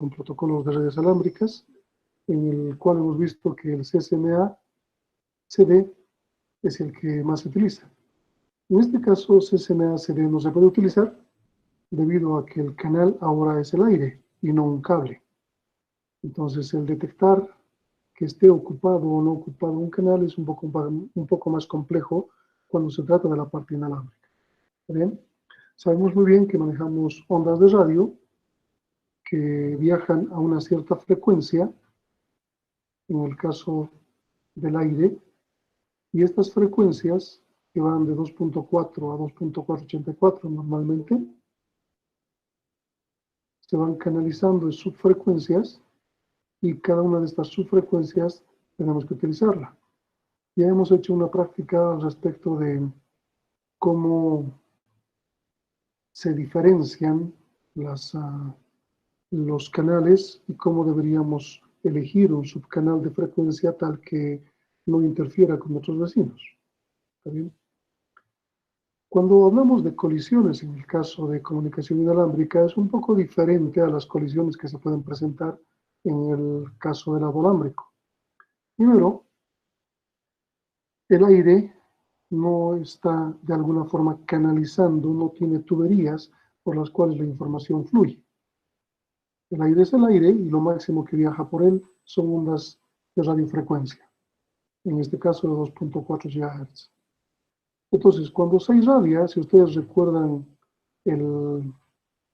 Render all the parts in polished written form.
con protocolos de redes alámbricas, en el cual hemos visto que el CCMA-CD es el que más se utiliza. En este caso, CCMA-CD no se puede utilizar debido a que el canal ahora es el aire y no un cable. Entonces, el detectar que esté ocupado o no ocupado un canal es un poco más complejo cuando se trata de la parte inalámbrica. ¿Bien? Sabemos muy bien que manejamos ondas de radio que viajan a una cierta frecuencia, en el caso del aire, y estas frecuencias, que van de 2.4 a 2.484 normalmente, se van canalizando en subfrecuencias, y cada una de estas subfrecuencias tenemos que utilizarla. Ya hemos hecho una práctica al respecto de cómo se diferencian los canales y cómo deberíamos elegir un subcanal de frecuencia tal que no interfiera con otros vecinos. ¿Está bien? Cuando hablamos de colisiones en el caso de comunicación inalámbrica, es un poco diferente a las colisiones que se pueden presentar en el caso del lado alámbrico. Primero, el aire no está de alguna forma canalizando, no tiene tuberías por las cuales la información fluye. El aire es el aire y lo máximo que viaja por él son ondas de radiofrecuencia, en este caso de 2.4 GHz. Entonces, cuando se irradia, si ustedes recuerdan el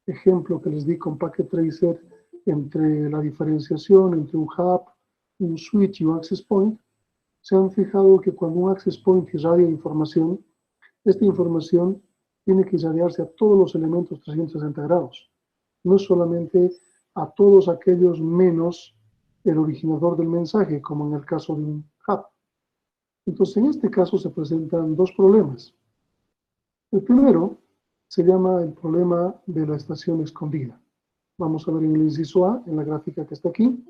ejemplo que les di con Packet Tracer entre la diferenciación entre un hub, un switch y un access point, se han fijado que cuando un access point irradia información, esta información tiene que irradiarse a todos los elementos 360 grados, no solamente a todos aquellos menos el originador del mensaje, como en el caso de un hub. Entonces, en este caso se presentan dos problemas. El primero se llama el problema de la estación escondida. Vamos a ver en el inciso A, en la gráfica que está aquí,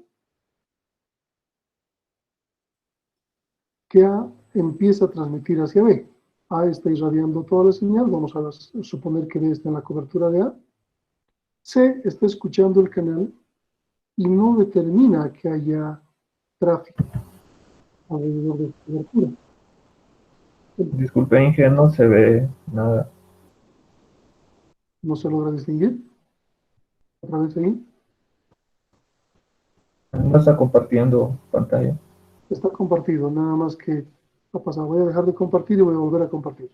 que A empieza a transmitir hacia B. A está irradiando toda la señal, vamos a suponer que B está en la cobertura de A. C está escuchando el canal y no determina que haya tráfico alrededor de su cobertura. Disculpe, Inge, no se ve nada. No se logra distinguir. Otra vez ahí. No está compartiendo pantalla. Está compartido, nada más que ha pasado. Voy a dejar de compartir y voy a volver a compartir.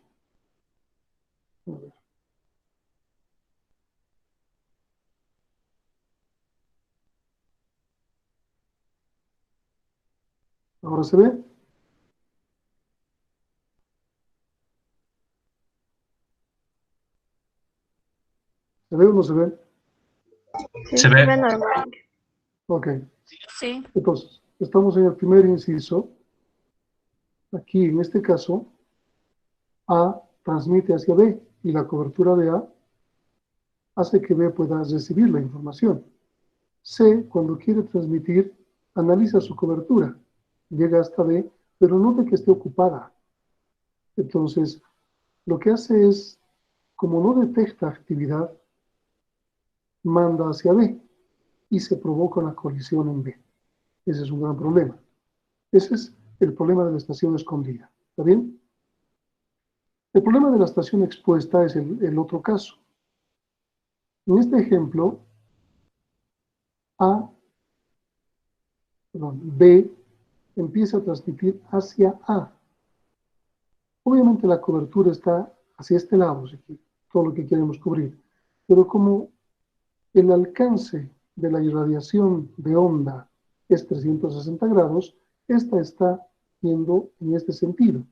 A ver. ¿Ahora se ve? ¿Se ve o no se ve? Sí, se ve normal. Ok. Sí. Entonces, estamos en el primer inciso. Aquí, en este caso, A transmite hacia B y la cobertura de A hace que B pueda recibir la información. C, cuando quiere transmitir, analiza su cobertura, llega hasta B, pero nota que esté ocupada. Entonces, lo que hace es, como no detecta actividad, manda hacia B y se provoca una colisión en B. Ese es un gran problema. Ese es el problema de la estación escondida. ¿Está bien? El problema de la estación expuesta es el otro caso. En este ejemplo, B empieza a transmitir hacia A. Obviamente la cobertura está hacia este lado, todo lo que queremos cubrir. Pero como el alcance de la irradiación de onda es 360 grados, esta está yendo en este sentido.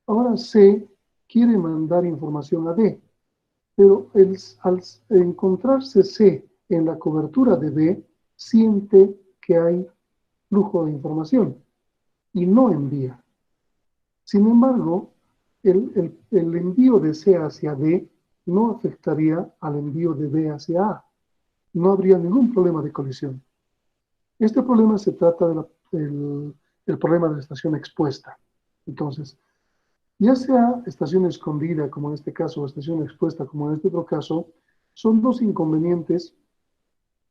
Ahora C quiere mandar información a D, pero al encontrarse C en la cobertura de B, siente que hay flujo de información y no envía. Sin embargo, el envío de C hacia D no afectaría al envío de B hacia A. No habría ningún problema de colisión. Este problema se trata del problema de la estación expuesta. Entonces, ya sea estación escondida, como en este caso, o estación expuesta, como en este otro caso, son dos inconvenientes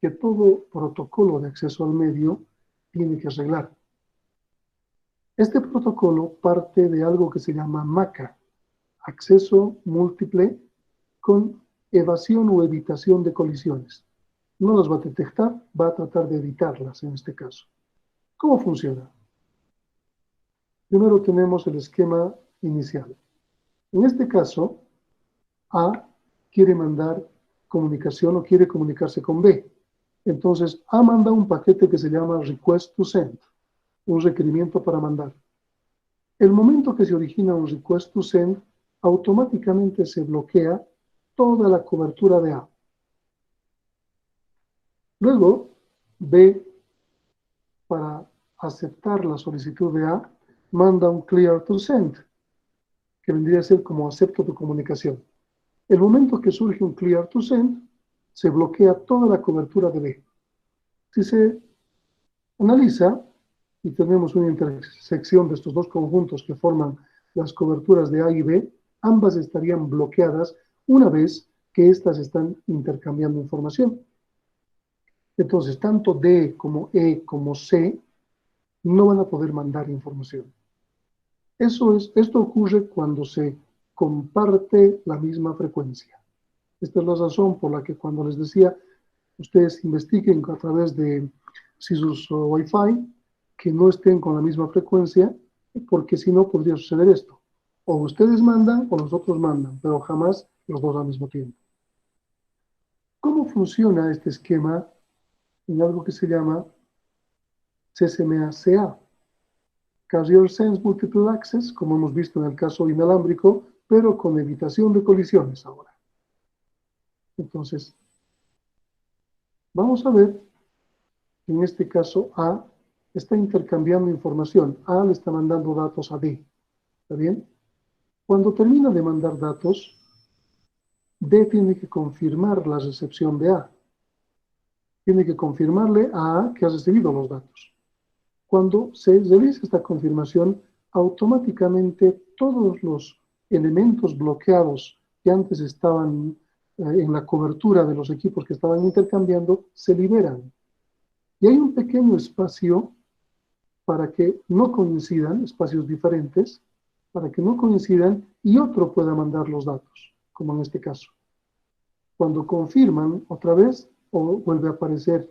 que todo protocolo de acceso al medio tiene que arreglar. Este protocolo parte de algo que se llama MACA, acceso múltiple con evasión o evitación de colisiones. No las va a detectar, va a tratar de evitarlas en este caso. ¿Cómo funciona? Primero tenemos el esquema inicial. En este caso, A quiere mandar comunicación o quiere comunicarse con B. Entonces, A manda un paquete que se llama request to send, un requerimiento para mandar. El momento que se origina un request to send, automáticamente se bloquea toda la cobertura de A. Luego, B, para aceptar la solicitud de A, manda un clear to send, que vendría a ser como acepto tu comunicación. El momento que surge un clear to send, se bloquea toda la cobertura de B. Si se analiza, y tenemos una intersección de estos dos conjuntos que forman las coberturas de A y B, ambas estarían bloqueadas una vez que éstas están intercambiando información. Entonces, tanto D como E como C no van a poder mandar información. Esto ocurre cuando se comparte la misma frecuencia. Esta es la razón por la que cuando les decía, ustedes investiguen a través de sus Wi-Fi, que no estén con la misma frecuencia, porque si no podría suceder esto. O ustedes mandan o los otros mandan, pero jamás los dos al mismo tiempo. ¿Cómo funciona este esquema en algo que se llama CSMA-CA? Carrier Sense Multiple Access, como hemos visto en el caso inalámbrico, pero con evitación de colisiones ahora. Entonces, vamos a ver que en este caso A está intercambiando información. A le está mandando datos a D. ¿Está bien? Cuando termina de mandar datos, D tiene que confirmar la recepción de A. Tiene que confirmarle a A que ha recibido los datos. Cuando se realiza esta confirmación, automáticamente todos los elementos bloqueados que antes estaban en la cobertura de los equipos que estaban intercambiando, se liberan. Y hay un pequeño espacio para que no coincidan, espacios diferentes, para que no coincidan y otro pueda mandar los datos, como en este caso. Cuando confirman otra vez, o vuelve a aparecer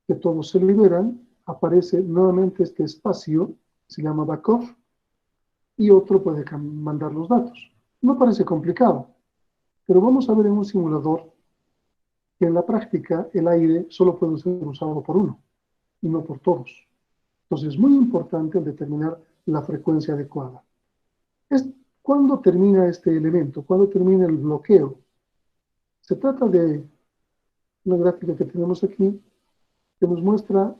que todos se liberan, aparece nuevamente este espacio, se llama backoff, y otro puede mandar los datos. No parece complicado, pero vamos a ver en un simulador que en la práctica el aire solo puede ser usado por uno, y no por todos. Entonces es muy importante determinar la frecuencia adecuada. ¿Cuándo termina este elemento? ¿Cuándo termina el bloqueo? Se trata de una gráfica que tenemos aquí que nos muestra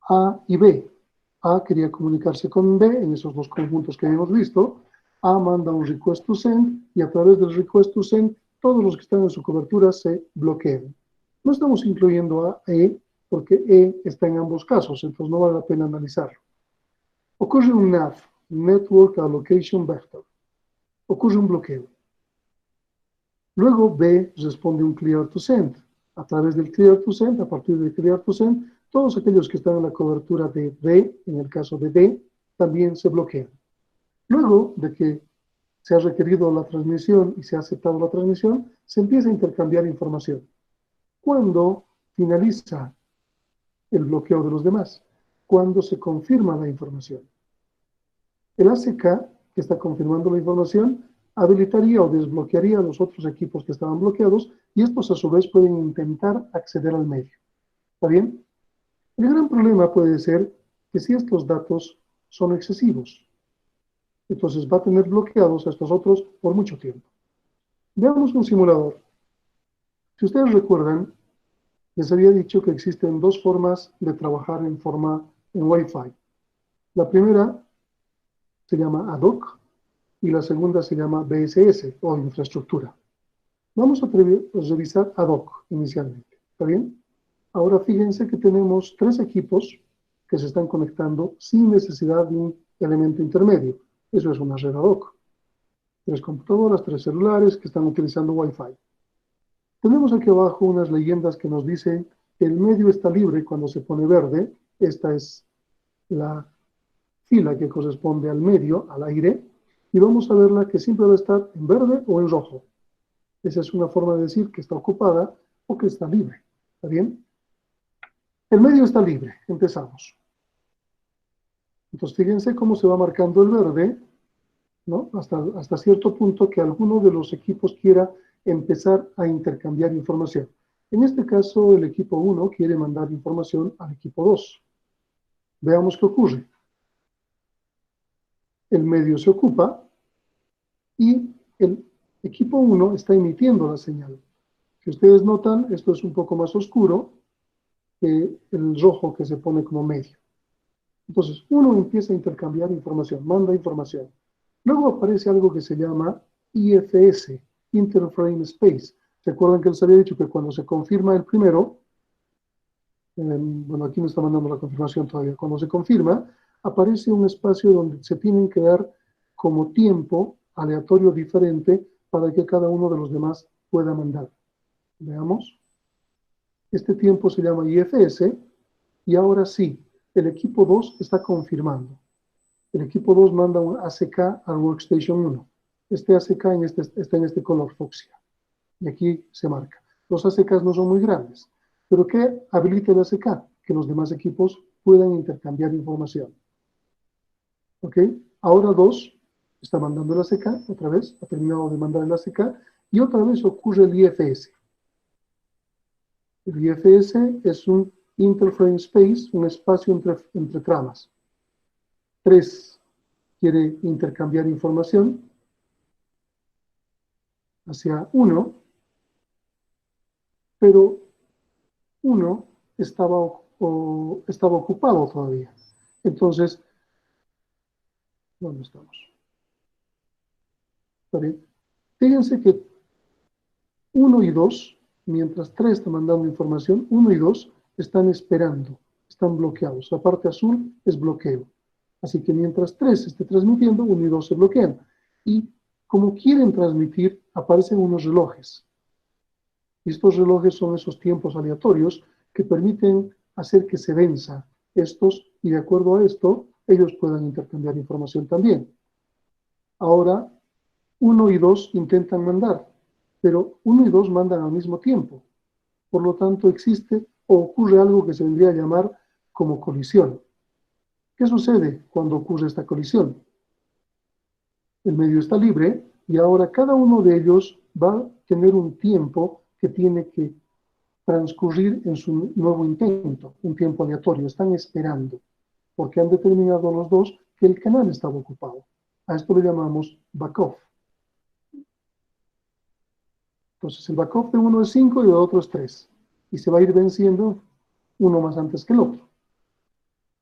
A y B. A quería comunicarse con B en esos dos conjuntos que hemos visto. A manda un request to send y a través del request to send todos los que están en su cobertura se bloquean. No estamos incluyendo a E porque E está en ambos casos, entonces no vale la pena analizarlo. Ocurre un NAV, Network Allocation Vector. Ocurre un bloqueo. Luego B responde un clear to send. A través del clear to send, a partir del clear to send, todos aquellos que están en la cobertura de D, en el caso de D, también se bloquean. Luego de que se ha requerido la transmisión y se ha aceptado la transmisión, se empieza a intercambiar información. ¿Cuándo finaliza el bloqueo de los demás? Cuando se confirma la información. El ACK, que está confirmando la información, habilitaría o desbloquearía a los otros equipos que estaban bloqueados y estos a su vez pueden intentar acceder al medio. ¿Está bien? El gran problema puede ser que si estos datos son excesivos, entonces va a tener bloqueados a estos otros por mucho tiempo. Veamos un simulador. Si ustedes recuerdan, les había dicho que existen dos formas de trabajar en Wi-Fi. La primera se llama ad hoc y la segunda se llama BSS o infraestructura. Vamos a revisar ad hoc inicialmente. ¿Está bien? Ahora fíjense que tenemos tres equipos que se están conectando sin necesidad de un elemento intermedio. Eso es una red ad hoc. Tres computadoras, tres celulares que están utilizando Wi-Fi. Tenemos aquí abajo unas leyendas que nos dicen que el medio está libre cuando se pone verde. Esta es la fila que corresponde al medio, al aire, y vamos a verla que siempre va a estar en verde o en rojo. Esa es una forma de decir que está ocupada o que está libre. ¿Está bien? El medio está libre. Empezamos. Entonces, fíjense cómo se va marcando el verde, ¿no? Hasta cierto punto que alguno de los equipos quiera empezar a intercambiar información. En este caso, el equipo 1 quiere mandar información al equipo 2. Veamos qué ocurre. El medio se ocupa y el equipo 1 está emitiendo la señal. Si ustedes notan, esto es un poco más oscuro que el rojo que se pone como medio. Entonces, uno empieza a intercambiar información, manda información. Luego aparece algo que se llama IFS, Interframe Space. ¿Se acuerdan que les había dicho que cuando se confirma el primero, bueno, aquí me está mandando la confirmación todavía, cuando se confirma, aparece un espacio donde se tienen que dar como tiempo aleatorio diferente para que cada uno de los demás pueda mandar. Veamos. Este tiempo se llama IFS y ahora sí, el equipo 2 está confirmando. El equipo 2 manda un ACK al Workstation 1. Este ACK está en este color fucsia. Y aquí se marca. Los ACKs no son muy grandes. ¿Pero qué habilita el ACK? Que los demás equipos puedan intercambiar información. ¿Ok? Ahora 2 está mandando el ACK otra vez. Ha terminado de mandar el ACK. Y otra vez ocurre el IFS. El IFS es un interframe space, un espacio entre tramas. 3 quiere intercambiar información hacia 1, pero 1 estaba ocupado todavía. Entonces, ¿dónde estamos? Fíjense que 1 y 2, mientras 3 está mandando información, 1 y 2 están esperando, están bloqueados. La parte azul es bloqueo. Así que mientras 3 esté transmitiendo, 1 y 2 se bloquean. Y como quieren transmitir, aparecen unos relojes. Y estos relojes son esos tiempos aleatorios que permiten hacer que se venza estos y de acuerdo a esto, ellos puedan intercambiar información también. Ahora, 1 y 2 intentan mandar, pero 1 y 2 mandan al mismo tiempo. Por lo tanto, existe o ocurre algo que se vendría a llamar como colisión. ¿Qué sucede cuando ocurre esta colisión? El medio está libre y ahora cada uno de ellos va a tener un tiempo que tiene que transcurrir en su nuevo intento, un tiempo aleatorio. Están esperando, porque han determinado los dos que el canal estaba ocupado. A esto le llamamos backoff. Entonces el backoff de uno es 5 y de otro es 3. Y se va a ir venciendo uno más antes que el otro.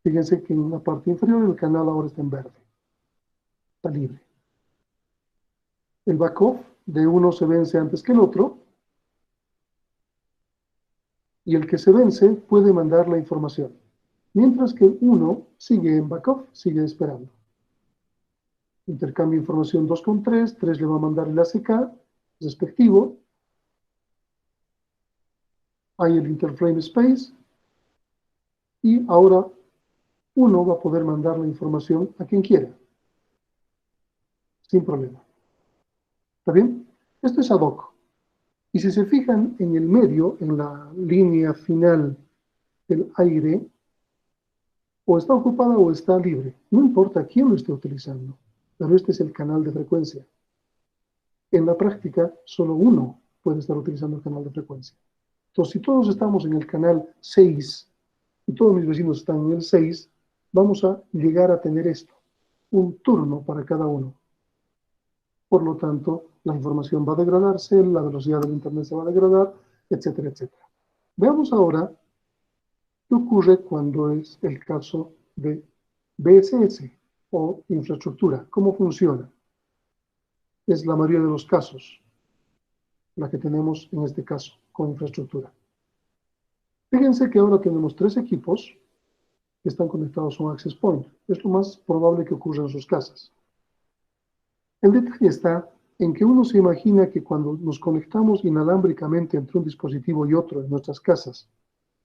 Fíjense que en la parte inferior el canal ahora está en verde. Está libre. El backoff de uno se vence antes que el otro. Y el que se vence puede mandar la información. Mientras que uno sigue en backoff, sigue esperando. Intercambia información 2 con 3, 3 le va a mandar el ACK respectivo. Hay el interframe space. Y ahora uno va a poder mandar la información a quien quiera. Sin problema. ¿Está bien? Esto es ad hoc. Y si se fijan en el medio, en la línea final del aire, o está ocupada o está libre. No importa quién lo esté utilizando, pero este es el canal de frecuencia. En la práctica, solo uno puede estar utilizando el canal de frecuencia. Entonces, si todos estamos en el canal 6 y todos mis vecinos están en el 6, vamos a llegar a tener esto, un turno para cada uno. Por lo tanto, la información va a degradarse, la velocidad del Internet se va a degradar, etcétera, etcétera. Veamos ahora qué ocurre cuando es el caso de BSS o infraestructura. ¿Cómo funciona? Es la mayoría de los casos, la que tenemos en este caso, con infraestructura. Fíjense que ahora tenemos 3 equipos que están conectados a un access point. Es lo más probable que ocurra en sus casas. El detalle está en que uno se imagina que cuando nos conectamos inalámbricamente entre un dispositivo y otro en nuestras casas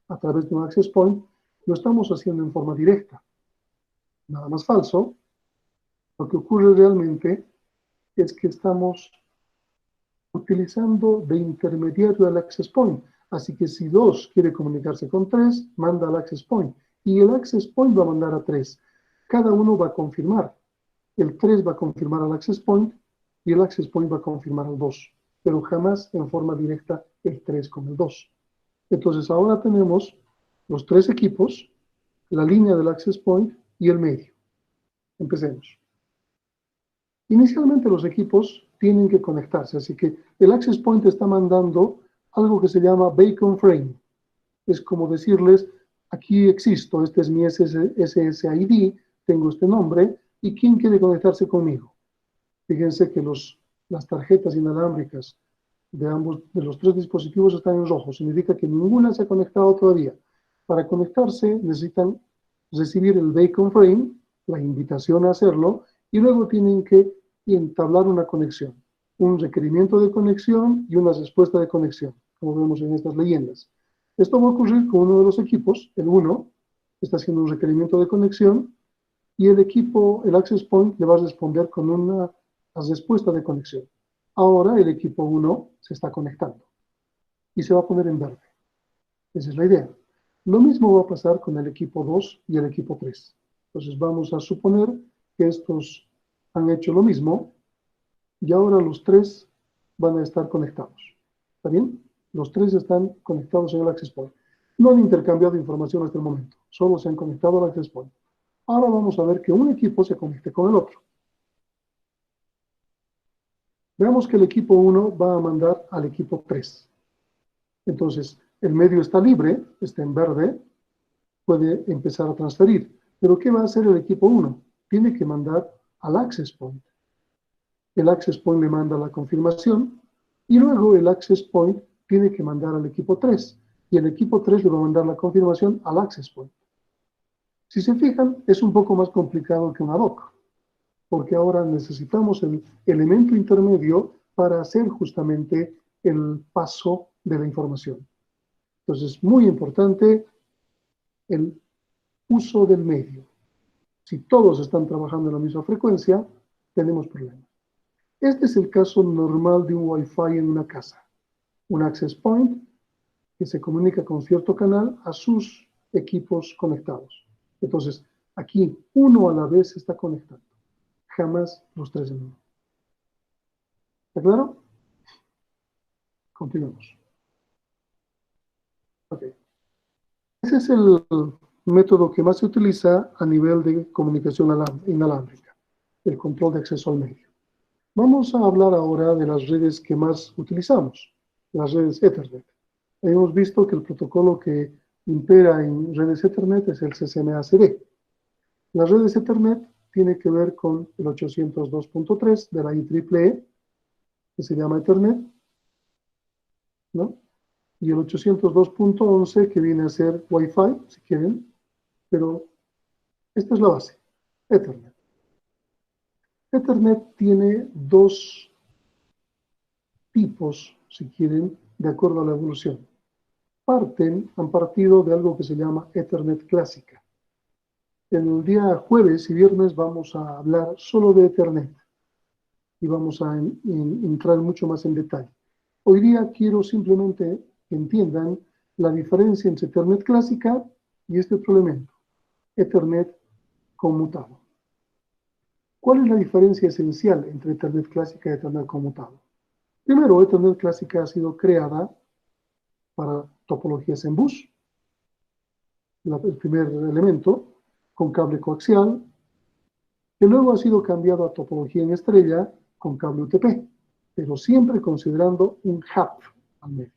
a través de un access point, lo estamos haciendo en forma directa. Nada más falso. Lo que ocurre realmente es que estamos utilizando de intermediario al access point. Así que si 2 quiere comunicarse con 3, manda al access point. Y el access point va a mandar a 3. Cada uno va a confirmar. El 3 va a confirmar al access point y el access point va a confirmar al 2. Pero jamás en forma directa el 3 con el 2. Entonces ahora tenemos los 3 equipos, la línea del access point y el medio. Empecemos. Inicialmente los equipos tienen que conectarse, así que el access point está mandando algo que se llama beacon frame. Es como decirles, aquí existo, este es mi SSID, tengo este nombre, ¿y quién quiere conectarse conmigo? Fíjense que las tarjetas inalámbricas de los 3 dispositivos están en rojo, significa que ninguna se ha conectado todavía. Para conectarse necesitan recibir el beacon frame, la invitación a hacerlo, y luego tienen que entablar una conexión, un requerimiento de conexión y una respuesta de conexión, como vemos en estas leyendas. Esto va a ocurrir con uno de los equipos, el 1, está haciendo un requerimiento de conexión, y el equipo, el access point, le va a responder con una respuesta de conexión. Ahora el equipo 1 se está conectando y se va a poner en verde. Esa es la idea. Lo mismo va a pasar con el equipo 2 y el equipo 3. Entonces vamos a suponer que estos han hecho lo mismo y ahora los 3 van a estar conectados. ¿Está bien? Los 3 están conectados en el access point. No han intercambiado información hasta el momento, solo se han conectado al access point. Ahora vamos a ver que un equipo se conecte con el otro. Veamos que el equipo 1 va a mandar al equipo 3. Entonces, el medio está libre, está en verde, puede empezar a transferir. Pero ¿qué va a hacer el equipo 1? Tiene que mandar al access point. El access point le manda la confirmación y luego el access point tiene que mandar al equipo 3 y el equipo 3 le va a mandar la confirmación al access point. Si se fijan, es un poco más complicado que un ad hoc, porque ahora necesitamos el elemento intermedio para hacer justamente el paso de la información. Entonces, muy importante el uso del medio. Si todos están trabajando en la misma frecuencia, tenemos problemas. Este es el caso normal de un Wi-Fi en una casa. Un access point que se comunica con cierto canal a sus equipos conectados. Entonces, aquí uno a la vez se está conectando. Jamás los 3 en uno. ¿Está claro? Continuemos. Ok. Ese es el método que más se utiliza a nivel de comunicación inalámbrica, el control de acceso al medio. Vamos a hablar ahora de las redes que más utilizamos, las redes Ethernet. Hemos visto que el protocolo que impera en redes Ethernet es el CCMA-CD. Las redes Ethernet tienen que ver con el 802.3 de la IEEE, que se llama Ethernet, ¿no? Y el 802.11 que viene a ser Wi-Fi, si quieren, pero esta es la base, Ethernet. Ethernet tiene 2 tipos, si quieren, de acuerdo a la evolución. Han partido de algo que se llama Ethernet clásica. El día jueves y viernes vamos a hablar solo de Ethernet y vamos a entrar mucho más en detalle. Hoy día quiero simplemente que entiendan la diferencia entre Ethernet clásica y este otro elemento, Ethernet conmutado. ¿Cuál es la diferencia esencial entre Ethernet clásica y Ethernet conmutado? Primero, Ethernet clásica ha sido creada para topologías en bus, el primer elemento, con cable coaxial, que luego ha sido cambiado a topología en estrella con cable UTP, pero siempre considerando un hub al medio.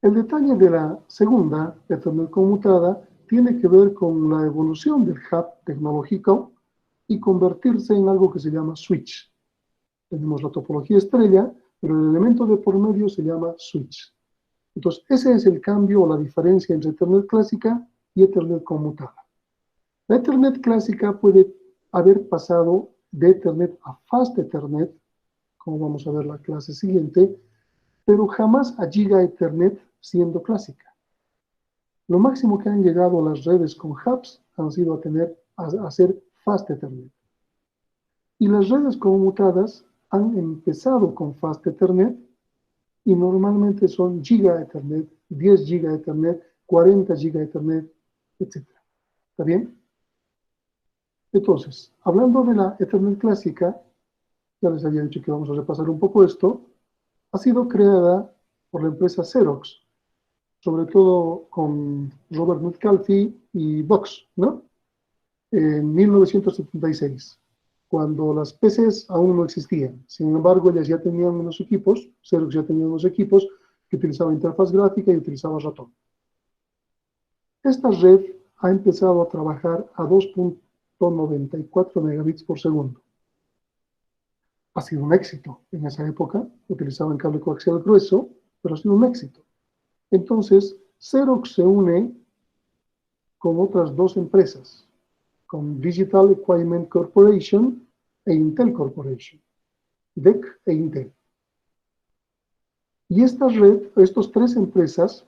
El detalle de la segunda, Ethernet conmutada, tiene que ver con la evolución del hub tecnológico y convertirse en algo que se llama switch. Tenemos la topología estrella, pero el elemento de por medio se llama switch. Entonces, ese es el cambio o la diferencia entre Ethernet clásica y Ethernet conmutada. La Ethernet clásica puede haber pasado de Ethernet a Fast Ethernet como vamos a ver la clase siguiente, pero jamás a Giga Ethernet siendo clásica. Lo máximo que han llegado las redes con hubs han sido a ser Fast Ethernet. Y las redes conmutadas han empezado con Fast Ethernet y normalmente son Giga Ethernet, 10 Giga Ethernet, 40 Giga Ethernet, etc. ¿Está bien? Entonces, hablando de la Ethernet clásica, ya les había dicho que vamos a repasar un poco esto, ha sido creada por la empresa Xerox, sobre todo con Robert Metcalfe y Box, ¿no? En 1976, cuando las PCs aún no existían. Sin embargo, ellas ya tenían unos equipos, Xerox ya tenía unos equipos que utilizaban interfaz gráfica y utilizaban ratón. Esta red ha empezado a trabajar a 2.94 megabits por segundo. Ha sido un éxito en esa época, utilizaban cable coaxial grueso, pero ha sido un éxito. Entonces, Xerox se une con otras dos empresas, con Digital Equipment Corporation e Intel Corporation, DEC e Intel. Y esta red, estas tres empresas,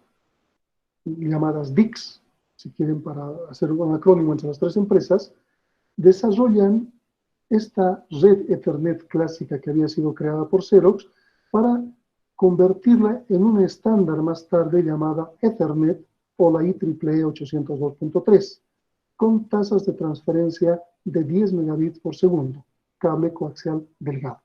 llamadas DICs, si quieren para hacer un acrónimo entre las tres empresas, desarrollan esta red Ethernet clásica que había sido creada por Xerox para convertirla en un estándar más tarde llamada Ethernet o la IEEE 802.3, con tasas de transferencia de 10 megabits por segundo, cable coaxial delgado.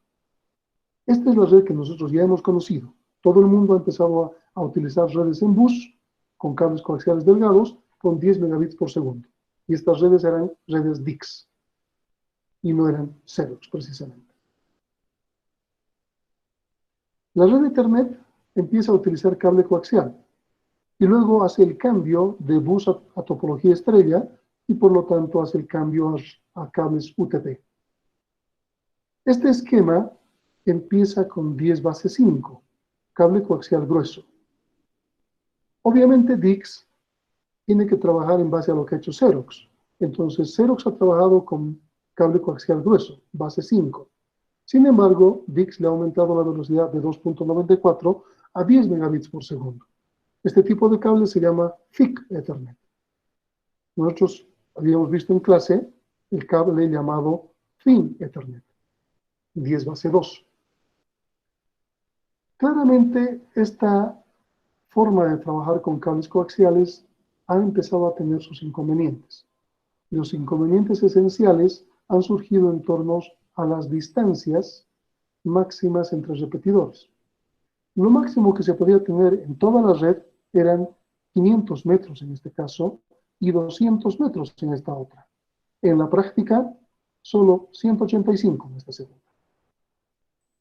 Esta es la red que nosotros ya hemos conocido. Todo el mundo ha empezado a utilizar redes en bus con cables coaxiales delgados con 10 megabits por segundo. Y estas redes eran redes DICs y no eran Xerox precisamente. La red Ethernet empieza a utilizar cable coaxial y luego hace el cambio de bus a topología estrella y por lo tanto hace el cambio a cables UTP. Este esquema empieza con 10 base 5, cable coaxial grueso. Obviamente DICs tiene que trabajar en base a lo que ha hecho Xerox. Entonces Xerox ha trabajado con cable coaxial grueso, base 5. Sin embargo, DICs le ha aumentado la velocidad de 2.94 a 10 megabits por segundo. Este tipo de cable se llama Thick Ethernet. Nosotros habíamos visto en clase el cable llamado Thin Ethernet, 10 base 2. Claramente, esta forma de trabajar con cables coaxiales ha empezado a tener sus inconvenientes. Los inconvenientes esenciales han surgido en torno a las distancias máximas entre repetidores. Lo máximo que se podía tener en toda la red eran 500 metros en este caso y 200 metros en esta otra. En la práctica, solo 185 en esta segunda.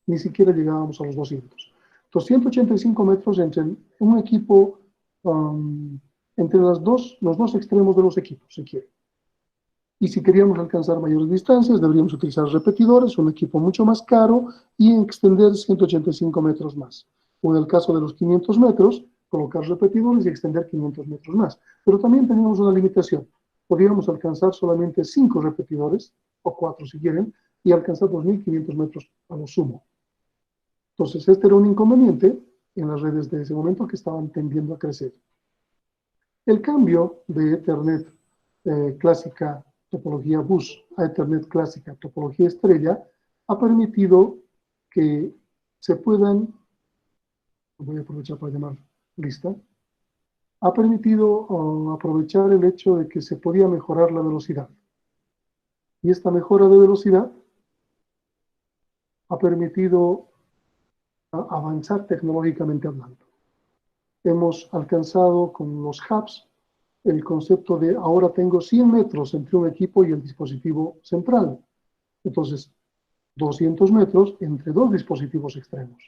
Ni siquiera llegábamos a los 200. 285 metros entre un equipo, entre los dos extremos de los equipos, si quiere. Y si queríamos alcanzar mayores distancias, deberíamos utilizar repetidores, un equipo mucho más caro y extender 185 metros más. O en el caso de los 500 metros, colocar repetidores y extender 500 metros más. Pero también teníamos una limitación. Podíamos alcanzar solamente 5 repetidores, o 4 si quieren, y alcanzar 2.500 metros a lo sumo. Entonces, este era un inconveniente en las redes de ese momento que estaban tendiendo a crecer. El cambio de Ethernet clásica topología bus a Ethernet clásica topología estrella ha permitido que se puedan, voy a aprovechar para llamar lista, ha permitido aprovechar el hecho de que se podía mejorar la velocidad. Y esta mejora de velocidad ha permitido avanzar tecnológicamente hablando. Hemos alcanzado con los hubs el concepto de ahora tengo 100 metros entre un equipo y el dispositivo central. Entonces, 200 metros entre dos dispositivos extremos.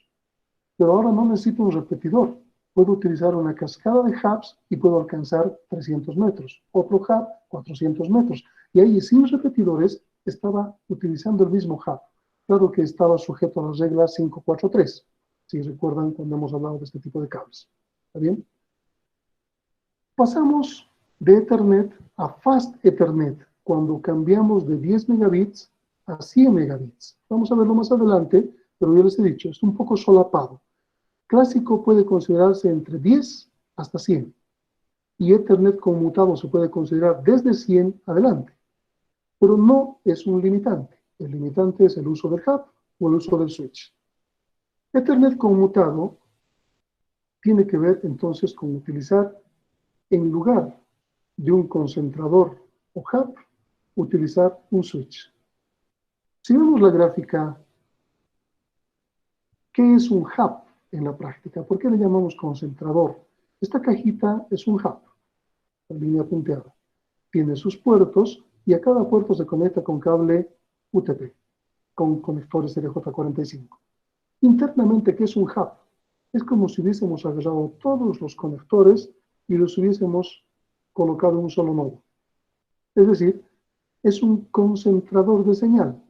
Pero ahora no necesito un repetidor. Puedo utilizar una cascada de hubs y puedo alcanzar 300 metros. Otro hub, 400 metros. Y ahí, sin repetidores, estaba utilizando el mismo hub. Claro que estaba sujeto a las reglas 543, si recuerdan cuando hemos hablado de este tipo de cables. ¿Está bien? Pasamos de Ethernet a Fast Ethernet cuando cambiamos de 10 megabits a 100 megabits. Vamos a verlo más adelante, pero yo les he dicho, es un poco solapado. Clásico puede considerarse entre 10 hasta 100. Y Ethernet conmutado se puede considerar desde 100 adelante. Pero no es un limitante. El limitante es el uso del hub o el uso del switch. Ethernet conmutado tiene que ver entonces con utilizar, en lugar de un concentrador o hub, utilizar un switch. Si vemos la gráfica, ¿qué es un hub en la práctica? ¿Por qué le llamamos concentrador? Esta cajita es un hub, la línea punteada. Tiene sus puertos y a cada puerto se conecta con cable UTP, con conectores RJ45. Internamente, ¿qué es un hub? Es como si hubiésemos agarrado todos los conectores y los hubiésemos colocado en un solo nodo. Es decir, es un concentrador de señal.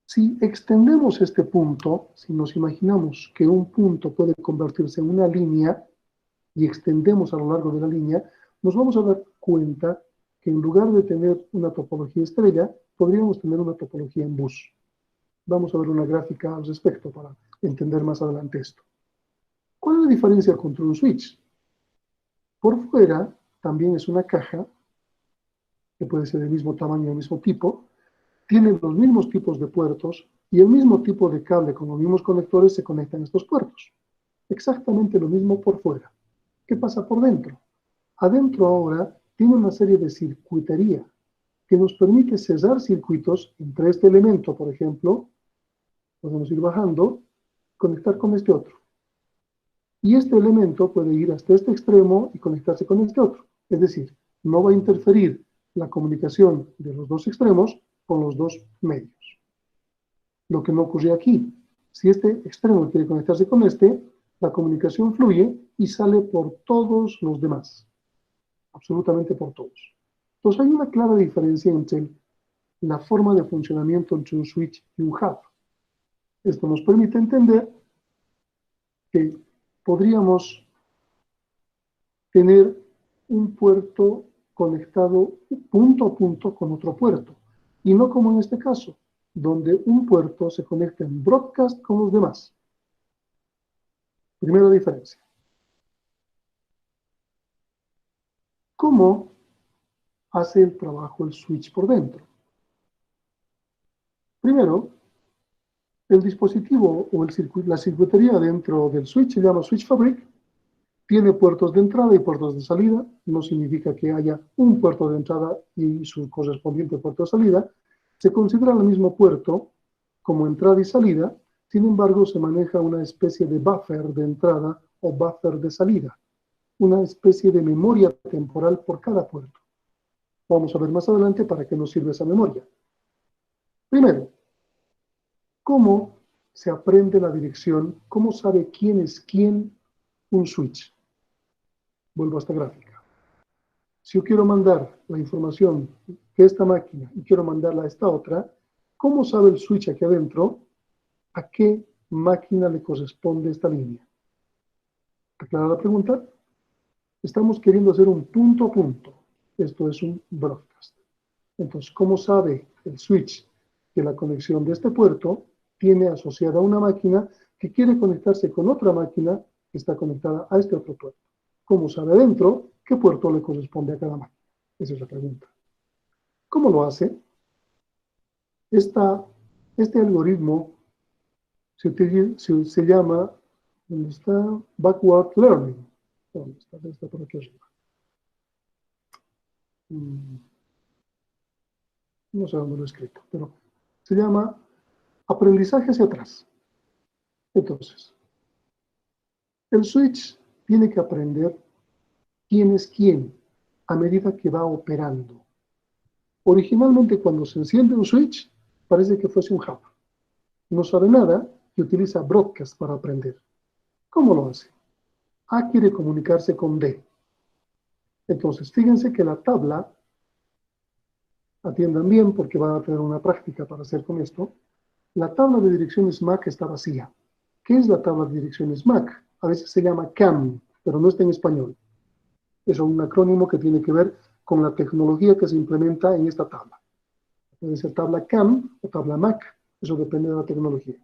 Si extendemos este punto, si nos imaginamos que un punto puede convertirse en una línea y extendemos a lo largo de la línea, nos vamos a dar cuenta que en lugar de tener una topología estrella, podríamos tener una topología en bus. Vamos a ver una gráfica al respecto para entender más adelante esto. ¿Cuál es la diferencia contra un switch? Por fuera también es una caja, que puede ser del mismo tamaño y del mismo tipo, tiene los mismos tipos de puertos y el mismo tipo de cable con los mismos conectores se conectan a estos puertos. Exactamente lo mismo por fuera. ¿Qué pasa por dentro? Adentro ahora tiene una serie de circuitería que nos permite cerrar circuitos entre este elemento, por ejemplo, podemos ir bajando, conectar con este otro. Y este elemento puede ir hasta este extremo y conectarse con este otro. Es decir, no va a interferir la comunicación de los dos extremos con los dos medios. Lo que no ocurre aquí. Si este extremo quiere conectarse con este, la comunicación fluye y sale por todos los demás. Absolutamente por todos. Entonces hay una clara diferencia entre la forma de funcionamiento entre un switch y un hub. Esto nos permite entender que podríamos tener un puerto conectado punto a punto con otro puerto, y no como en este caso, donde un puerto se conecta en broadcast con los demás. Primera diferencia. ¿Cómo hace el trabajo el switch por dentro? Primero, el dispositivo o la circuitería dentro del switch se llama switch fabric. Tiene puertos de entrada y puertos de salida. No significa que haya un puerto de entrada y su correspondiente puerto de salida. Se considera el mismo puerto como entrada y salida. Sin embargo, se maneja una especie de buffer de entrada o buffer de salida. Una especie de memoria temporal por cada puerto. Vamos a ver más adelante para qué nos sirve esa memoria. Primero, ¿cómo se aprende la dirección? ¿Cómo sabe quién es quién un switch? Vuelvo a esta gráfica. Si yo quiero mandar la información de esta máquina y quiero mandarla a esta otra, ¿cómo sabe el switch aquí adentro a qué máquina le corresponde esta línea? ¿Está clara la pregunta? Estamos queriendo hacer un punto a punto. Esto es un broadcast. Entonces, ¿cómo sabe el switch que la conexión de este puerto tiene asociada a una máquina que quiere conectarse con otra máquina que está conectada a este otro puerto? ¿Cómo sabe adentro qué puerto le corresponde a cada máquina? Esa es la pregunta. ¿Cómo lo hace? Este algoritmo se llama, ¿dónde está? Backward Learning. ¿Dónde está? Está por aquí arriba. No sé dónde lo he escrito, pero se llama aprendizaje hacia atrás. Entonces, el switch tiene que aprender quién es quién a medida que va operando. Originalmente, cuando se enciende un switch, parece que fuese un hub. No sabe nada y utiliza broadcast para aprender. ¿Cómo lo hace? A quiere comunicarse con D. Entonces, fíjense que la tabla, atiendan bien porque van a tener una práctica para hacer con esto, la tabla de direcciones MAC está vacía. ¿Qué es la tabla de direcciones MAC? A veces se llama CAM, pero no está en español. Es un acrónimo que tiene que ver con la tecnología que se implementa en esta tabla. Puede ser tabla CAM o tabla MAC, Eso depende de la tecnología.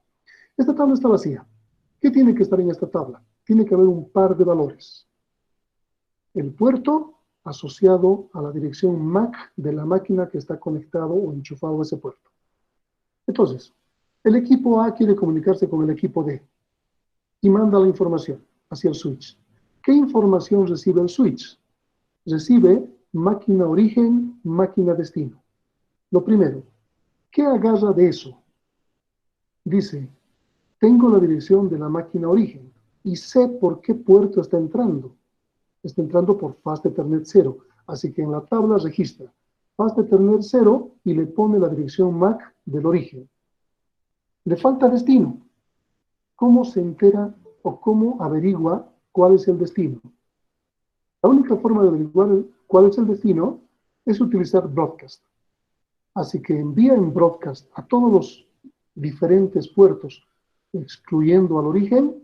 Esta tabla está vacía. ¿Qué tiene que estar en esta tabla? Tiene que haber un par de valores. El puerto asociado a la dirección MAC de la máquina que está conectado o enchufado a ese puerto. Entonces, el equipo A quiere comunicarse con el equipo D y manda la información hacia el switch. ¿Qué información recibe el switch? Recibe máquina origen, máquina destino. Lo primero, ¿qué agarra de eso? Dice, tengo la dirección de la máquina origen y sé por qué puerto está entrando. Está entrando por Fast Ethernet 0. Así que en la tabla registra Fast Ethernet 0 y le pone la dirección MAC del origen. Le falta destino. ¿Cómo se entera o cómo averigua cuál es el destino? La única forma de averiguar cuál es el destino es utilizar broadcast. Así que envía en broadcast a todos los diferentes puertos, excluyendo al origen,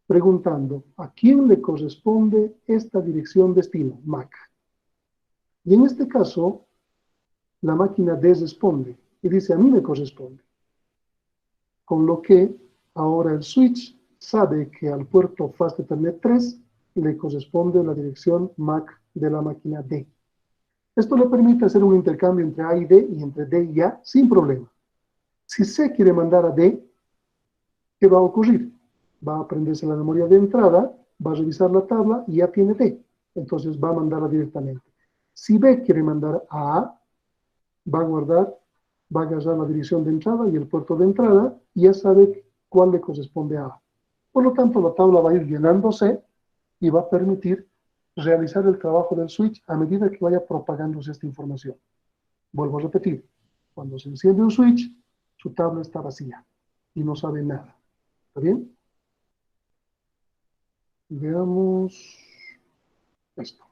preguntando a quién le corresponde esta dirección destino, MAC. Y en este caso, la máquina D responde y dice, a mí me corresponde. Con lo que ahora el switch sabe que al puerto Fast Ethernet 3 le corresponde la dirección MAC de la máquina D. Esto le permite hacer un intercambio entre A y D y entre D y A sin problema. Si C quiere mandar a D, ¿qué va a ocurrir? Va a aprenderse la memoria de entrada, va a revisar la tabla y ya tiene D. Entonces va a mandarla directamente. Si B quiere mandar a A, va a guardar, va a agarrar la dirección de entrada y el puerto de entrada y ya sabe cuál le corresponde a A. Por lo tanto, la tabla va a ir llenándose y va a permitir realizar el trabajo del switch a medida que vaya propagándose esta información. Vuelvo a repetir, cuando se enciende un switch, su tabla está vacía y no sabe nada. ¿Está bien? Veamos esto.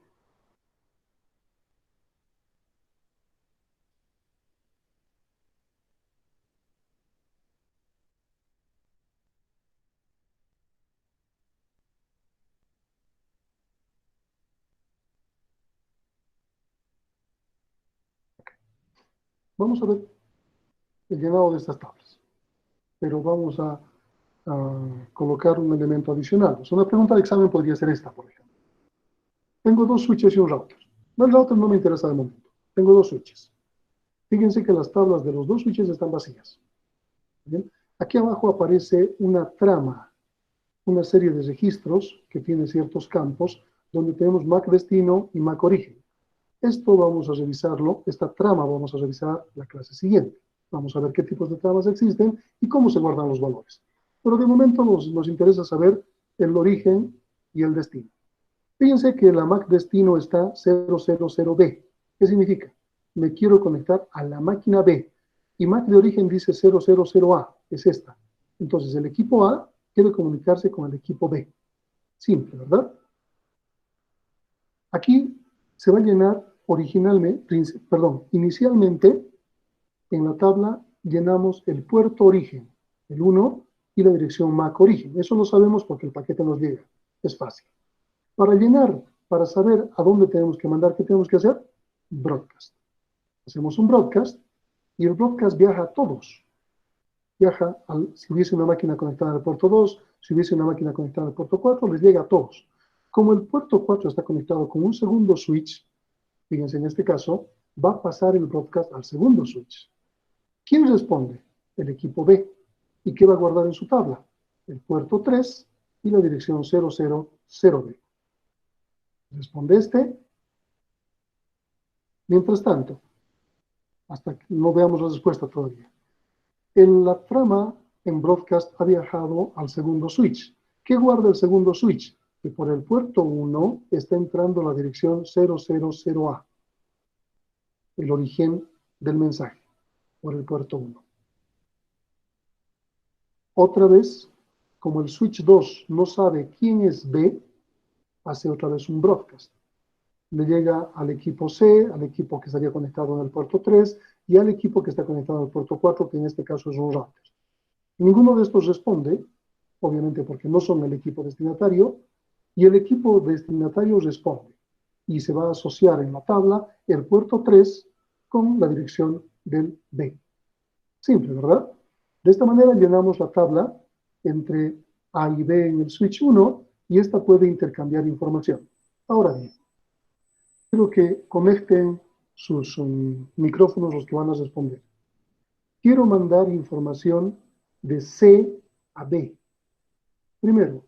Vamos a ver el llenado de estas tablas, pero vamos a colocar un elemento adicional. O sea, una pregunta de examen podría ser esta, por ejemplo. Tengo dos switches y un router. El router no me interesa de momento. Tengo dos switches. Fíjense que las tablas de los dos switches están vacías. ¿Bien? Aquí abajo aparece una trama, una serie de registros que tiene ciertos campos, donde tenemos MAC destino y MAC origen. Esto vamos a revisarlo, esta trama vamos a revisar la clase siguiente. Vamos a ver qué tipos de tramas existen y cómo se guardan los valores. Pero de momento nos interesa saber el origen y el destino. Fíjense que la MAC destino está 000B. ¿Qué significa? Me quiero conectar a la máquina B. Y MAC de origen dice 000A. Es esta. Entonces el equipo A quiere comunicarse con el equipo B. Simple, ¿verdad? Aquí se va a llenar inicialmente en la tabla llenamos el puerto origen, el 1, y la dirección MAC origen. Eso lo sabemos porque el paquete nos llega. Es fácil. Para llenar, para saber a dónde tenemos que mandar, ¿qué tenemos que hacer? Broadcast. Hacemos un broadcast y el broadcast viaja a todos. Viaja, si hubiese una máquina conectada al puerto 2, si hubiese una máquina conectada al puerto 4, les llega a todos. Como el puerto 4 está conectado con un segundo switch, fíjense en este caso, va a pasar el broadcast al segundo switch. ¿Quién responde? El equipo B. ¿Y qué va a guardar en su tabla? El puerto 3 y la dirección 000B. Responde este. Mientras tanto, hasta que no veamos la respuesta todavía, la trama en broadcast ha viajado al segundo switch. ¿Qué guarda el segundo switch? Que por el puerto 1 está entrando la dirección 000A, el origen del mensaje, por el puerto 1. Otra vez, como el switch 2 no sabe quién es B, hace otra vez un broadcast. Le llega al equipo C, al equipo que estaría conectado en el puerto 3 y al equipo que está conectado en el puerto 4, que en este caso es un router. Ninguno de estos responde, obviamente porque no son el equipo destinatario, y el equipo destinatario responde. Y se va a asociar en la tabla el puerto 3 con la dirección del B. Simple, ¿verdad? De esta manera llenamos la tabla entre A y B en el switch 1 y esta puede intercambiar información. Ahora bien, quiero que conecten sus micrófonos los que van a responder. Quiero mandar información de C a B. Primero,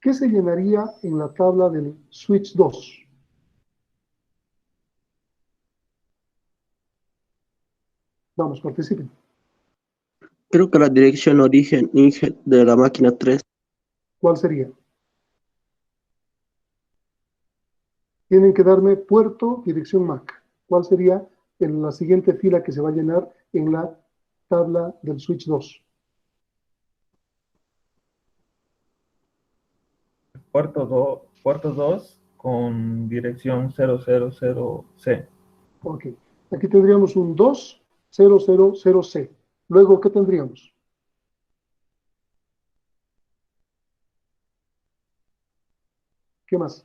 ¿qué se llenaría en la tabla del switch 2? Vamos, participen. Creo que la dirección origen de la máquina 3. ¿Cuál sería? Tienen que darme puerto, dirección MAC. ¿Cuál sería en la siguiente fila que se va a llenar en la tabla del switch 2? Puerto 2 con dirección 000C. Ok. Aquí tendríamos un 2000C. Luego, ¿qué tendríamos? ¿Qué más?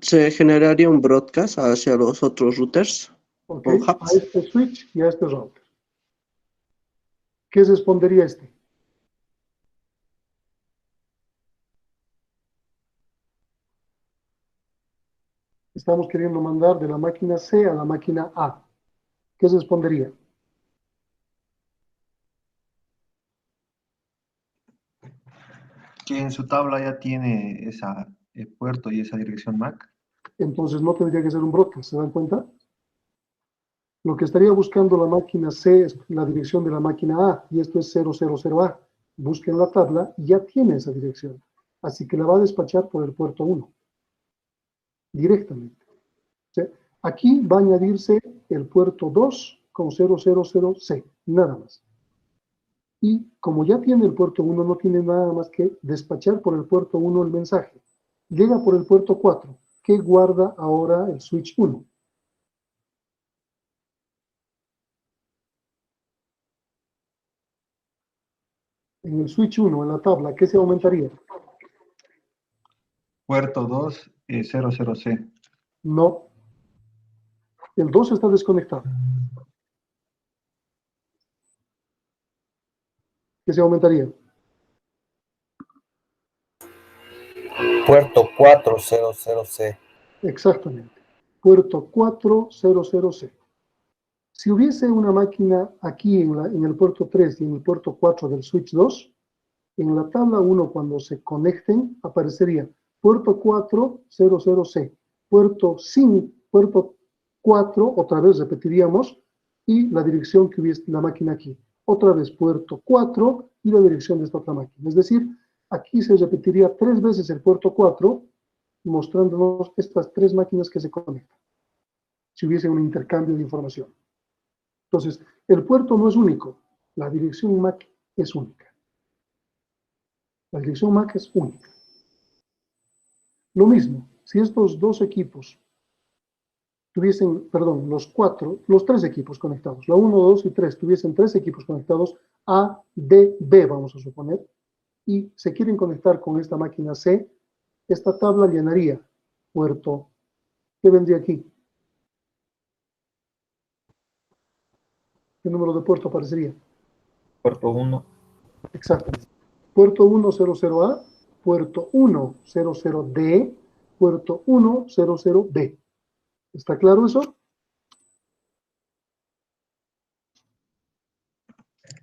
¿Se generaría un broadcast hacia los otros routers Ok. o A hubs? este switch y a este router. ¿Qué respondería este? Estamos queriendo mandar de la máquina C a la máquina A. ¿Qué respondería? Que en su tabla ya tiene esa puerto y esa dirección MAC. Entonces no tendría que ser un broadcast, ¿se dan cuenta? Lo que estaría buscando la máquina C es la dirección de la máquina A, y esto es 000A. Busquen la tabla y ya tiene esa dirección. Así que la va a despachar por el puerto 1, directamente. ¿Sí? Aquí va a añadirse el puerto 2 con 000C, nada más. Y como ya tiene el puerto 1, no tiene nada más que despachar por el puerto 1 el mensaje. Llega por el puerto 4, que guarda ahora el switch 1. En el switch 1, en la tabla, ¿qué se aumentaría? Puerto 2, 00C. No, el 2 está desconectado. ¿Qué se aumentaría? Puerto 400C. Exactamente. Puerto 400C. Si hubiese una máquina aquí en el puerto 3 y en el puerto 4 del switch 2, en la tabla 1 cuando se conecten aparecería puerto 400C, puerto 5, puerto 4, otra vez repetiríamos, y la dirección que hubiese la máquina aquí. Otra vez puerto 4 y la dirección de esta otra máquina. Es decir, aquí se repetiría 3 veces el puerto 4, mostrándonos estas 3 máquinas que se conectan, si hubiese un intercambio de información. Entonces, el puerto no es único, la dirección MAC es única. La dirección MAC es única. Lo mismo, si estos dos equipos tuviesen, perdón, los tres equipos conectados, la 1, 2 y 3, tuviesen 3 equipos conectados, A, D, B, vamos a suponer, y se quieren conectar con esta máquina C, esta tabla llenaría puerto, ¿qué vendría aquí? ¿Qué número de puerto aparecería? Puerto 1. Exactamente. Puerto 100A, puerto 100D, puerto 100B. ¿Está claro eso?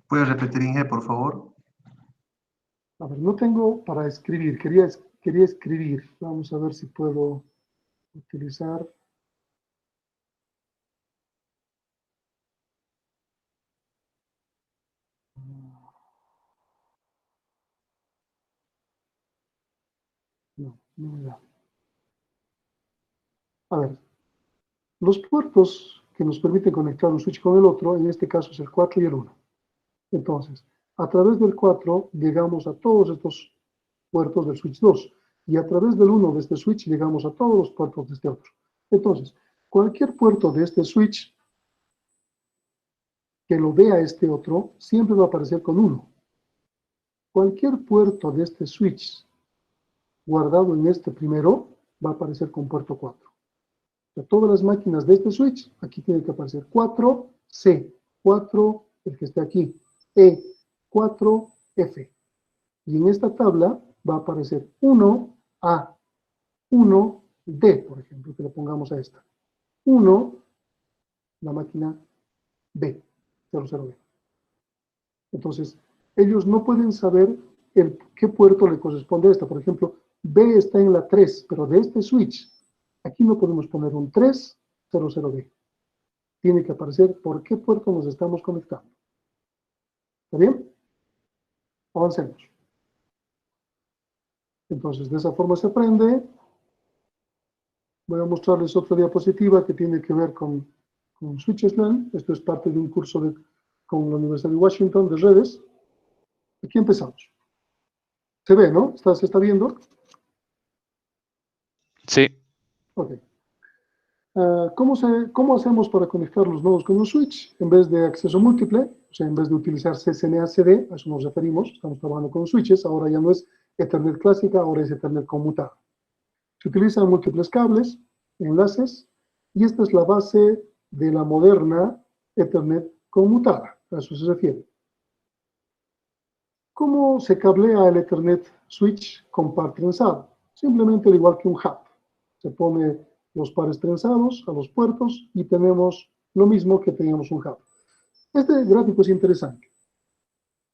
¿Puedes repetir, Inge, por favor? A ver, no tengo para escribir, quería escribir. Vamos a ver si puedo utilizar. No, no me da. A ver, los puertos que nos permiten conectar un switch con el otro, en este caso es el 4 y el 1. Entonces, a través del 4 llegamos a todos estos puertos del switch 2 y a través del 1 de este switch llegamos a todos los puertos de este otro. Entonces, cualquier puerto de este switch que lo vea este otro siempre va a aparecer con 1. Cualquier puerto de este switch guardado en este primero va a aparecer con puerto 4. O sea, todas las máquinas de este switch, aquí tiene que aparecer 4C, 4, el que está aquí, E4F. Y en esta tabla va a aparecer 1A, 1D, por ejemplo, que le pongamos a esta. 1, la máquina B, 00B. Entonces, ellos no pueden saber qué puerto le corresponde a esta. Por ejemplo, B está en la 3, pero de este switch, aquí no podemos poner un 300B. Tiene que aparecer por qué puerto nos estamos conectando. ¿Está bien? Avancemos. Entonces, de esa forma se aprende. Voy a mostrarles otra diapositiva que tiene que ver con switches LAN. Esto es parte de un curso con la Universidad de Washington de redes. Aquí empezamos. ¿Se ve, no? ¿Se está viendo? Sí. Ok. ¿Cómo hacemos para conectar los nodos con un switch? En vez de acceso múltiple, o sea, en vez de utilizar CCNA-CD, a eso nos referimos, estamos trabajando con switches, ahora ya no es Ethernet clásica, ahora es Ethernet conmutada. Se utilizan múltiples cables, enlaces, y esta es la base de la moderna Ethernet conmutada, a eso se refiere. ¿Cómo se cablea el Ethernet switch con par trenzado? Simplemente al igual que un hub. Se pone los pares trenzados a los puertos y tenemos lo mismo que teníamos un hub. Este gráfico es interesante.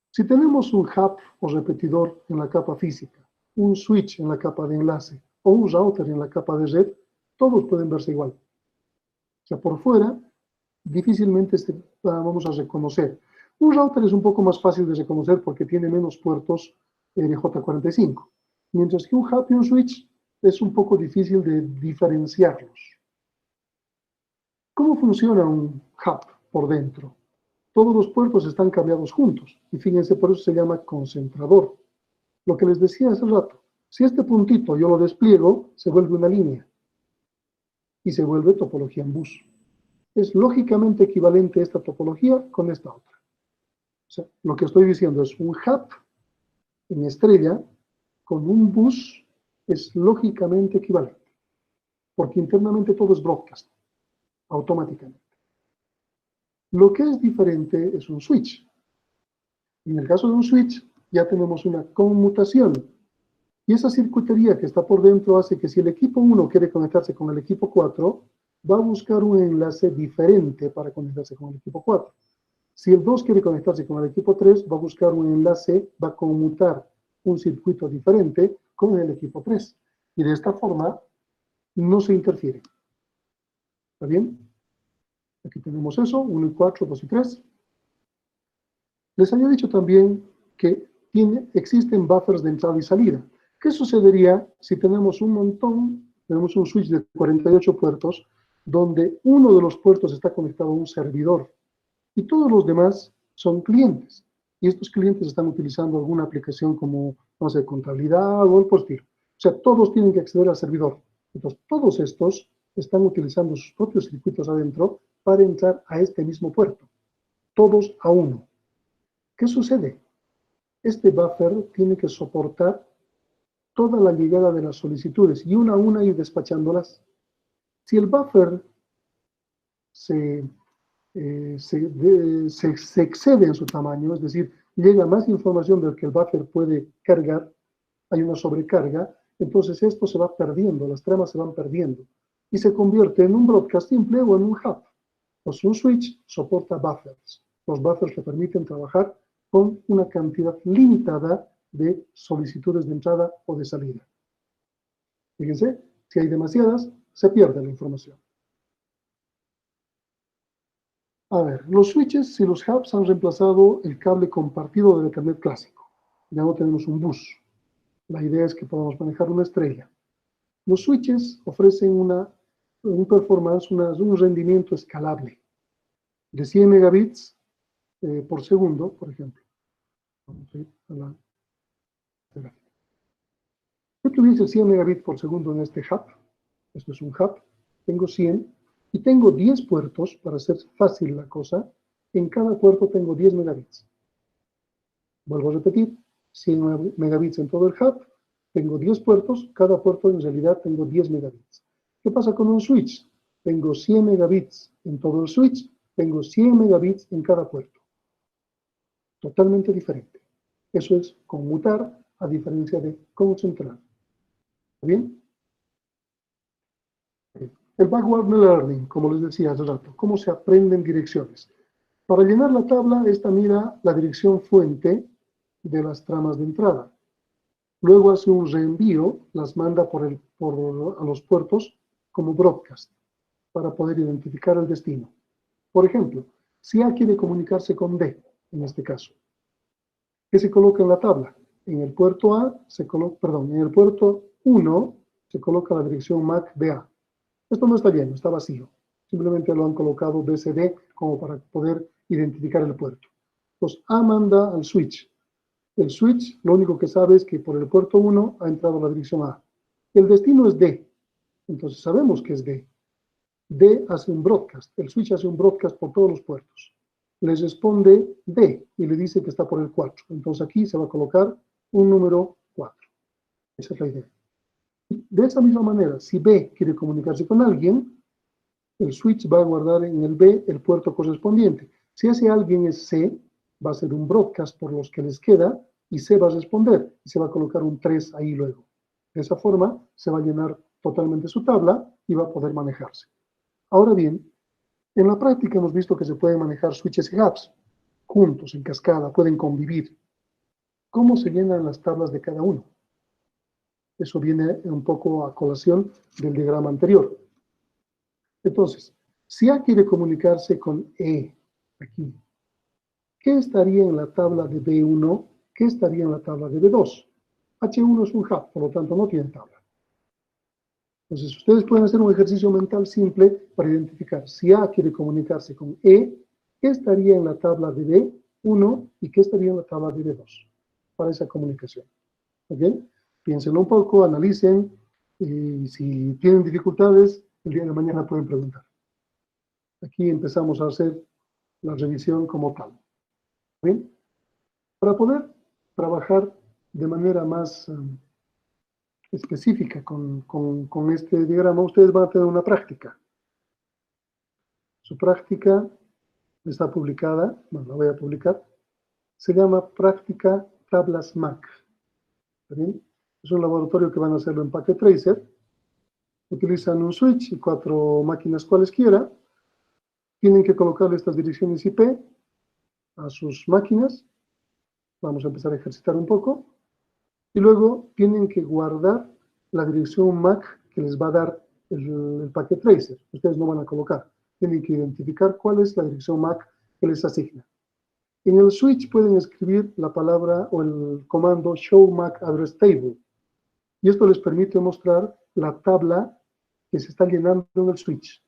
Si tenemos un hub o repetidor en la capa física, un switch en la capa de enlace o un router en la capa de red, todos pueden verse igual. O sea, por fuera, difícilmente vamos a reconocer. Un router es un poco más fácil de reconocer porque tiene menos puertos RJ45, mientras que un hub y un switch es un poco difícil de diferenciarlos. ¿Cómo funciona un hub por dentro? Todos los puertos están cableados juntos, y fíjense, por eso se llama concentrador. Lo que les decía hace rato, si este puntito yo lo despliego, se vuelve una línea, y se vuelve topología en bus. Es lógicamente equivalente esta topología con esta otra. O sea, lo que estoy diciendo es un hub en estrella con un bus es lógicamente equivalente, porque internamente todo es broadcast, automáticamente. Lo que es diferente es un switch. En el caso de un switch, ya tenemos una conmutación, y esa circuitería que está por dentro hace que si el equipo 1 quiere conectarse con el equipo 4, va a buscar un enlace diferente para conectarse con el equipo 4. Si el 2 quiere conectarse con el equipo 3, va a buscar un enlace, va a conmutar un circuito diferente con el equipo 3. Y de esta forma no se interfiere. ¿Está bien? Aquí tenemos eso, 1 y 4, 2 y 3. Les había dicho también que existen buffers de entrada y salida. ¿Qué sucedería si tenemos tenemos un switch de 48 puertos, donde uno de los puertos está conectado a un servidor y todos los demás son clientes? Y estos clientes están utilizando alguna aplicación como, no sé, contabilidad o algo por el estilo. O sea, todos tienen que acceder al servidor. Entonces, todos estos están utilizando sus propios circuitos adentro para entrar a este mismo puerto. Todos a uno. ¿Qué sucede? Este buffer tiene que soportar toda la llegada de las solicitudes y una a una ir despachándolas. Si el buffer se excede en su tamaño, es decir, llega más información del que el buffer puede cargar, hay una sobrecarga, entonces esto se va perdiendo, las tramas se van perdiendo y se convierte en un broadcast simple o en un hub. Pues un switch soporta buffers. Los buffers le permiten trabajar con una cantidad limitada de solicitudes de entrada o de salida. Fíjense, si hay demasiadas, se pierde la información. A ver, los switches y los hubs han reemplazado el cable compartido del Ethernet clásico. Ya no tenemos un bus. La idea es que podamos manejar una estrella. Los switches ofrecen un performance, un rendimiento escalable de 100 megabits por segundo, por ejemplo. Vamos a ir a la gráfica. Yo tuviese 100 megabits por segundo en este hub. Esto es un hub. Tengo 100 y tengo 10 puertos, para hacer fácil la cosa. En cada puerto tengo 10 megabits. Vuelvo a repetir, 100 megabits en todo el hub. Tengo 10 puertos, cada puerto en realidad tengo 10 megabits. ¿Qué pasa con un switch? Tengo 100 megabits en todo el switch, tengo 100 megabits en cada puerto. Totalmente diferente. Eso es conmutar a diferencia de concentrar. ¿Está bien? El backward learning, como les decía hace rato, cómo se aprenden direcciones. Para llenar la tabla, esta mira la dirección fuente de las tramas de entrada. Luego hace un reenvío, las manda a los puertos como broadcast para poder identificar el destino. Por ejemplo, si A quiere comunicarse con D, en este caso, ¿qué se coloca en la tabla? En el puerto en el puerto 1 se coloca la dirección MAC de A. Esto no está lleno, está vacío. Simplemente lo han colocado BCD como para poder identificar el puerto. Entonces, A manda al switch. El switch lo único que sabe es que por el puerto 1 ha entrado la dirección A. El destino es D. Entonces sabemos que es D. D hace un broadcast. El switch hace un broadcast por todos los puertos. Les responde D y le dice que está por el 4. Entonces aquí se va a colocar un número 4. Esa es la idea. De esa misma manera, si B quiere comunicarse con alguien, el switch va a guardar en el B el puerto correspondiente. Si ese alguien es C, va a ser un broadcast por los que les queda y C va a responder y se va a colocar un 3 ahí luego. De esa forma se va a llenar totalmente su tabla y va a poder manejarse. Ahora bien, en la práctica hemos visto que se pueden manejar switches y hubs juntos, en cascada, pueden convivir. ¿Cómo se llenan las tablas de cada uno? Eso viene un poco a colación del diagrama anterior. Entonces, si A quiere comunicarse con E, aquí, ¿qué estaría en la tabla de B1? ¿Qué estaría en la tabla de B2? H1 es un hub, por lo tanto no tiene tabla. Entonces, ustedes pueden hacer un ejercicio mental simple para identificar si A quiere comunicarse con E, ¿qué estaría en la tabla de B1 y qué estaría en la tabla de B2 para esa comunicación? ¿Ok? Piénsenlo un poco, analicen y si tienen dificultades, el día de mañana pueden preguntar. Aquí empezamos a hacer la revisión como tal. ¿Bien? Para poder trabajar de manera más específica con este diagrama, ustedes van a tener una práctica. Su práctica está publicada, bueno, la voy a publicar, se llama Práctica Tablas MAC. ¿Está bien? Es un laboratorio que van a hacerlo en Packet Tracer. Utilizan un switch y 4 máquinas cualesquiera. Tienen que colocarle estas direcciones IP a sus máquinas. Vamos a empezar a ejercitar un poco. Y luego tienen que guardar la dirección MAC que les va a dar el Packet Tracer. Ustedes no van a colocar. Tienen que identificar cuál es la dirección MAC que les asigna. En el switch pueden escribir la palabra o el comando Show MAC Address Table. Y esto les permite mostrar la tabla que se está llenando en el switch.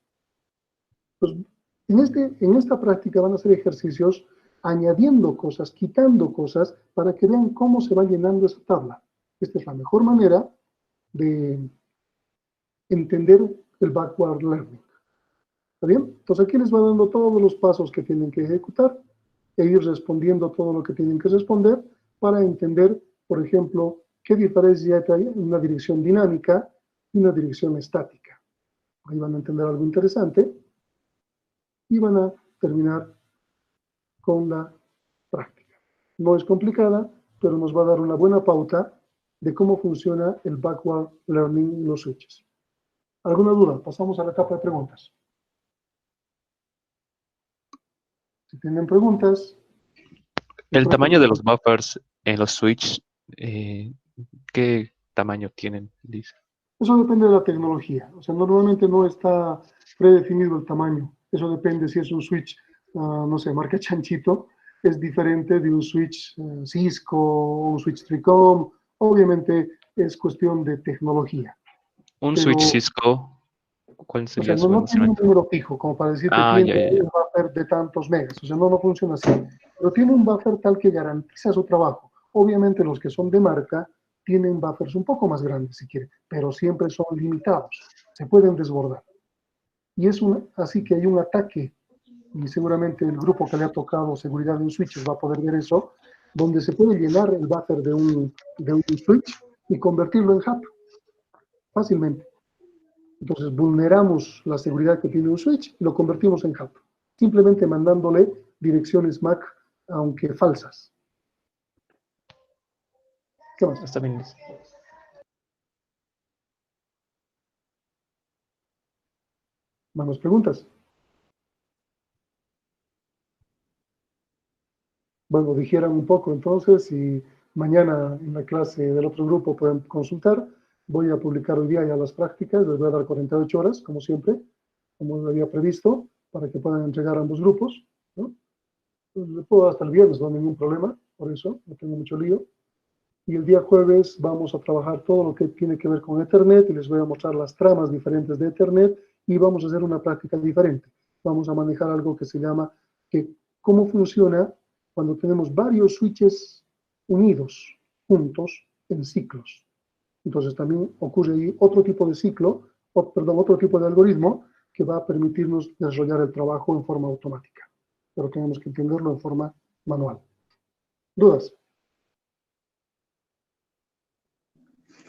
Entonces, en esta práctica van a hacer ejercicios añadiendo cosas, quitando cosas, para que vean cómo se va llenando esa tabla. Esta es la mejor manera de entender el backward learning. ¿Está bien? Entonces aquí les va dando todos los pasos que tienen que ejecutar e ir respondiendo todo lo que tienen que responder para entender, por ejemplo, qué diferencia hay en una dirección dinámica y una dirección estática. Ahí van a entender algo interesante y van a terminar con la práctica. No es complicada, pero nos va a dar una buena pauta de cómo funciona el backward learning en los switches. ¿Alguna duda? Pasamos a la etapa de preguntas. Si tienen preguntas. El tamaño de los buffers en los switches, ¿qué tamaño tienen? Dice. Eso depende de la tecnología. O sea, normalmente no está predefinido el tamaño. Eso depende si es un switch, no sé, marca Chanchito, es diferente de un switch Cisco o un switch Tricom. Obviamente es cuestión de tecnología. Un switch Cisco, ¿cuál sería o sea, su no tiene un almacenamiento? número fijo, como para decir que tiene un buffer de tantos megas. O sea, no funciona así. Pero tiene un buffer tal que garantiza su trabajo. Obviamente los que son de marca tienen buffers un poco más grandes si quieren, pero siempre son limitados. Se pueden desbordar. Y es así que hay un ataque, y seguramente el grupo que le ha tocado seguridad en switches va a poder ver eso, donde se puede llenar el buffer de un switch y convertirlo en hub fácilmente. Entonces vulneramos la seguridad que tiene un switch y lo convertimos en hub. simplemente mandándole direcciones MAC, aunque falsas. ¿Qué más? Está bien. ¿Más preguntas? Bueno, dijeran un poco entonces y mañana en la clase del otro grupo pueden consultar. Voy a publicar hoy día ya las prácticas, les voy a dar 48 horas, como siempre, como lo había previsto, para que puedan entregar a ambos grupos, ¿no? Le puedo hasta el viernes, no hay ningún problema, por eso, no tengo mucho lío. Y el día jueves vamos a trabajar todo lo que tiene que ver con Ethernet y les voy a mostrar las tramas diferentes de Ethernet y vamos a hacer una práctica diferente. Vamos a manejar algo que se llama cómo funciona cuando tenemos varios switches unidos, juntos, en ciclos. Entonces también ocurre ahí otro tipo de ciclo, otro tipo de algoritmo que va a permitirnos desarrollar el trabajo en forma automática. Pero tenemos que entenderlo en forma manual. ¿Dudas?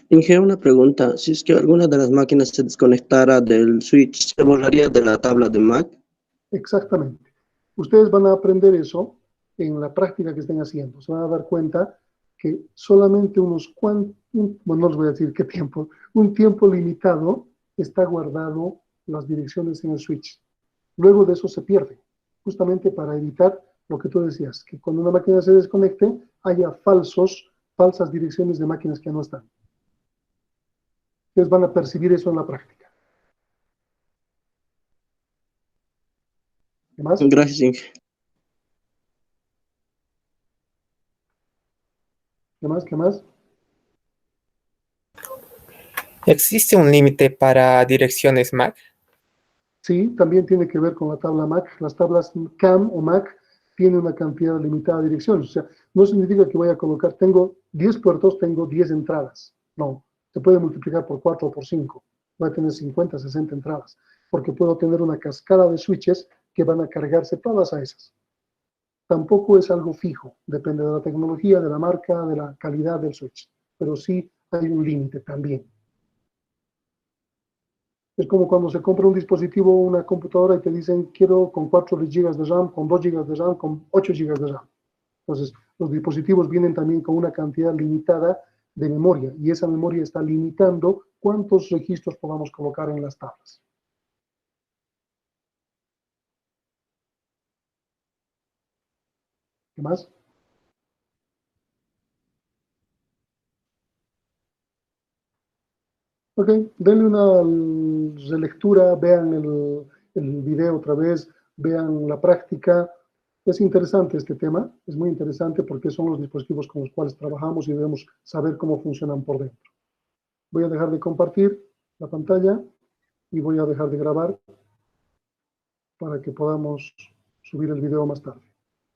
Inge, una pregunta. Si es que alguna de las máquinas se desconectara del switch, ¿se borraría de la tabla de Mac? Exactamente. Ustedes van a aprender eso en la práctica que estén haciendo. Se van a dar cuenta que solamente unos cuantos, bueno, no les voy a decir qué tiempo, un tiempo limitado está guardado las direcciones en el switch. Luego de eso se pierde, justamente para evitar lo que tú decías, que cuando una máquina se desconecte haya falsas direcciones de máquinas que no están. Ustedes van a percibir eso en la práctica. ¿Qué más? Gracias, Inge. ¿Qué más? ¿Qué más? ¿Existe un límite para direcciones MAC? Sí, también tiene que ver con la tabla MAC. Las tablas CAM o MAC tienen una cantidad limitada de direcciones. O sea, no significa que voy a colocar, tengo 10 puertos, tengo 10 entradas. No, se puede multiplicar por 4 o por 5. Voy a tener 50, 60 entradas. Porque puedo tener una cascada de switches que van a cargarse todas a esas. Tampoco es algo fijo. Depende de la tecnología, de la marca, de la calidad del switch. Pero sí hay un límite también. Es como cuando se compra un dispositivo, una computadora y te dicen quiero con 4 GB de RAM, con 2 GB de RAM, con 8 GB de RAM. Entonces, los dispositivos vienen también con una cantidad limitada de memoria y esa memoria está limitando cuántos registros podamos colocar en las tablas. ¿Qué más? Ok, denle una relectura, vean el video otra vez, vean la práctica. Es interesante este tema, es muy interesante porque son los dispositivos con los cuales trabajamos y debemos saber cómo funcionan por dentro. Voy a dejar de compartir la pantalla y voy a dejar de grabar para que podamos subir el video más tarde.